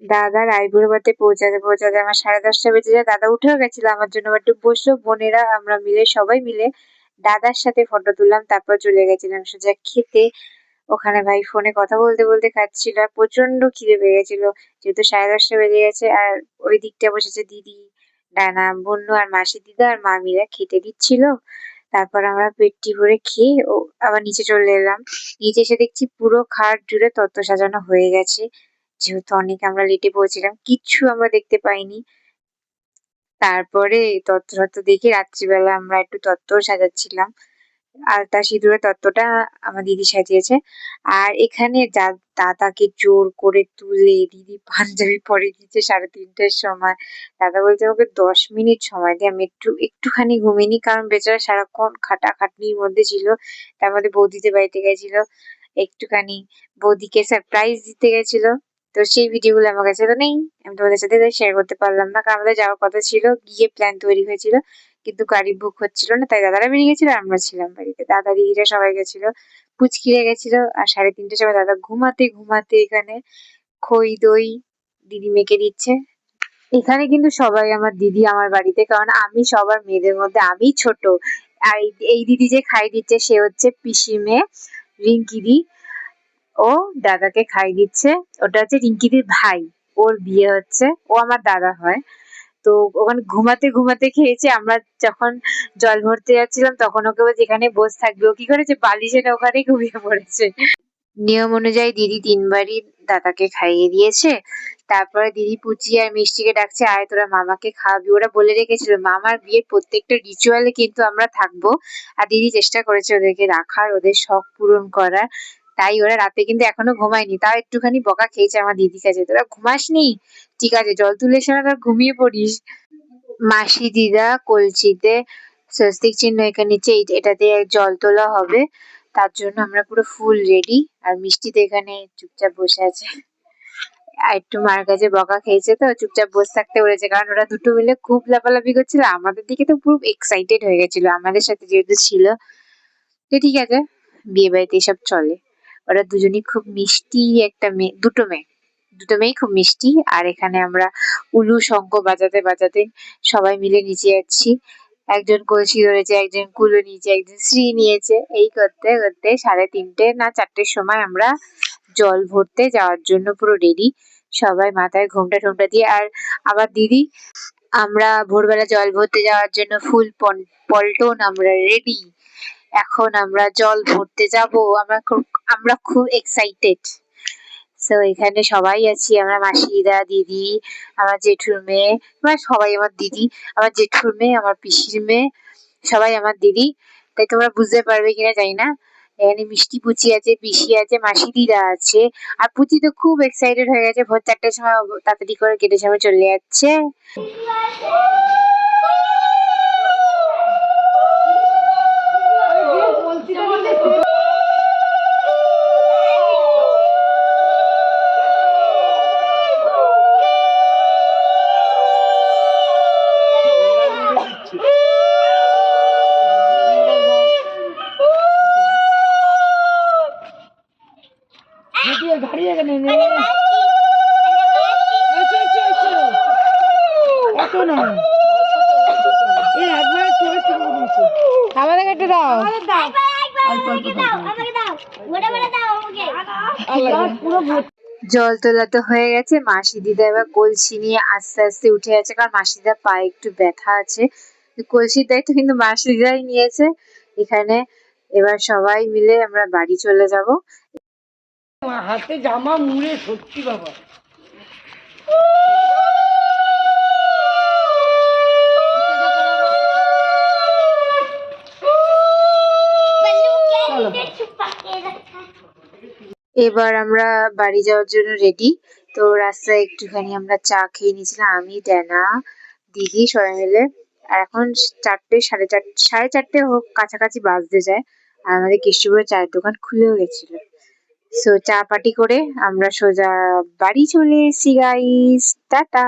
দাদা রায়পুরহাটে পৌঁছাতে পৌঁছাতে আমার 10:30 বেজে যায়। দাদা উঠেও গেছিল আমার জন্য, একটু বসলো। বোনেরা আমরা মিলে সবাই মিলে দাদার সাথে ফটো তুললাম, তারপর চলে গেছিলাম সোজা খেতে। ওখানে ভাই ফোনে কথা বলতে বলতে খাচ্ছিল, আর প্রচন্ড খিদে পেয়ে গেছিল যেহেতু 10:30 বেজে গেছে। আর ওই দিকটা বসেছে দিদি, ডানা, বন্যু আর মাসি দিদা আর মামিরা খেতে দিচ্ছিল। তারপর আমরা পেটটি ভরে খেয়ে আবার নিচে চলে এলাম। নিচে এসে দেখছি পুরো খাট জুড়ে তত্ত্ব সাজানো হয়ে গেছে, যেহেতু অনেক আমরা লেটে পৌঁছেছিলাম, কিচ্ছু আমরা দেখতে পাইনি। তারপরে তত্ত্ব দেখে রাত্রিবেলা আমরা একটু তত্ত্ব সাজাচ্ছিলাম। আলতা সিঁদুরে তত্ত্বটা আমার দিদি সাজিয়েছে। আর এখানে দাদাকে জোর করে তুলে দিদি পাঞ্জাবি পরিয়ে দিয়েছে 3:30টার সময়। দাদা বলছে আমাকে 10 মিনিট সময় দে, আমি একটুখানি ঘুমিয়ে নি, কারণ বেচারা সারাক্ষণ খাটাখাটনির মধ্যে ছিল। তার মধ্যে বৌদিদের বাড়িতে গেছিল, একটুখানি বৌদিকে সারপ্রাইজ দিতে গেছিল। তো সেই ভিডিও গুলো আমার কাছে তো নেই, আমি তোমাদের সাথে শেয়ার করতে পারলাম না, কারণ আমাদের যাওয়ার কথা ছিল, গিয়ে প্ল্যান তৈরি হয়েছিল, কিন্তু গাড়ি বুক হচ্ছিল না, তাই দাদারা বেরিয়ে গেছিল, আমরা ছিলাম বাড়িতে। দাদা দিদিরা সবাই গেছিল, পুচকিরা গেছিল। আর 3:30টার সময় দাদা ঘুমাতে ঘুমাতে এখানে খই দই দিদি মেখে দিচ্ছে। এখানে কিন্তু সবাই আমার দিদি আমার বাড়িতে, কারণ আমি সবার মেয়েদের মধ্যে আমি ছোট। আর এই দিদি যে খাই দিচ্ছে সে হচ্ছে পিসি মেয়ে রিঙ্কি দি, ও দাদাকে খাই দিচ্ছে। ওটা হচ্ছে রিঙ্কিদির ভাই, ওর বিয়ে হচ্ছে, ও আমার দাদা হয়। তো ওখানে ঘুমাতে ঘুমাতে খেয়েছে। আমরা যখন জল ভরতে যাচ্ছিলাম তখন ওকে বলছি এখানে বসে থাকবে, ও কি করেছে বালিশ এনে ওখানেই ঘুমিয়ে পড়েছে। নিয়ম অনুযায়ী দিদি 3বারই দাদাকে খাইয়ে দিয়েছে। তারপরে দিদি পুচি আর মিষ্টিকে ডাকছে, আয় তোরা মামাকে খাওয়াবি। ওরা বলে রেখেছিল মামার বিয়ের প্রত্যেকটা রিচুয়ালে কিন্তু আমরা থাকবো। আর দিদি চেষ্টা করেছে ওদেরকে রাখার, ওদের শখ পূরণ করার। তাই ওরা রাতে কিন্তু এখনো ঘুমায়নি, তাও একটুখানি বকা খেয়েছে আমার দিদির কাছে, তোরা ঘুমাসনি, ঠিক আছে জল তুলে এসে না ঘুমিয়ে পড়িস। মাসি দিদা কলসিতে স্বস্তিক চিহ্ন এঁকে নিচ্ছে, এটাতে জল তোলা হবে, তার জন্য আমরা পুরো ফুল রেডি। আর মিষ্টি তো এখানে চুপচাপ বসে আছে, আর একটু মার কাছে বকা খেয়েছে তো চুপচাপ বসে থাকতে বলেছে, কারণ ওরা দুটো মিলে খুব লাফালাফি করছিল, আমাদের দিকে তো পুরো এক্সাইটেড হয়ে গেছিল আমাদের সাথে যেহেতু ছিল। তো ঠিক আছে, বিয়ে বাড়িতে এসব চলে। ওরা দুজনই খুব মিষ্টি, একটা মেয়ে, দুটো মেয়ে খুব মিষ্টি। আর এখানে আমরা উলু শঙ্খ বাজাতে বাজাতে সবাই মিলে নিচে যাচ্ছি। একজন কলসি ধরেছে, একজন কুলো নিয়েছে, একজন শ্রী নিয়েছে, এই করতে করতে 3:30 না 4টের সময় আমরা জল ভরতে যাওয়ার জন্য পুরো রেডি। সবাই মাথায় ঘোমটা টোমটা দিয়ে। আর আমার দিদি, আমরা ভোরবেলা জল ভরতে যাওয়ার জন্য ফুল পল্টন আমরা রেডি। এখন আমরা জল ভরতে যাব, আমরা খুব এক্সাইটেড। তো এখানে সবাই আছি আমরা, মাসিরা, দিদি, আমার জেঠুর মেয়ে, মানে সবাই আমার দিদি, আমার জেঠুর মেয়ে, আমার পিসির মেয়ে, সবাই আমার দিদি। তাই তোমরা বুঝতে পারবে কিনা জানি না। এখানে মিষ্টি পুচি আছে, পিসি আছে, মাসি দিদা আছে। আর পুচি তো খুব এক্সাইটেড হয়ে গেছে, ভোর 4টের সময় তাড়াতাড়ি করে কেটে সময় চলে যাচ্ছে। জল তোলা তো হয়ে গেছে, মাসি দিদা এবার কলসি নিয়ে আস্তে আস্তে উঠে যাচ্ছে, কারণ মাসি দিদার পায়ে একটু ব্যথা আছে। কলসির দায়িত্ব কিন্তু মাসি দিদাই নিয়েছে এখানে। এবার সবাই মিলে আমরা বাড়ি চলে যাব। হাতে জামা মুড়ে সত্যি বাবা। এবার আমরা বাড়ি যাওয়ার জন্য রেডি। তো রাস্তায় একটুখানি আমরা চা খেয়ে নিয়েছিলাম, আমি, ডানা, দিদি সবাই মিলে। আর এখন 4টে, 4:30 হোক কাছাকাছি বাজতে যায়। আর আমাদের কেষ্টপুরে চায়ের দোকান খুলেও গেছিল। সো চা পাটি করে আমরা সোজা বাড়ি চলে এসেছি গাইস, টাটা।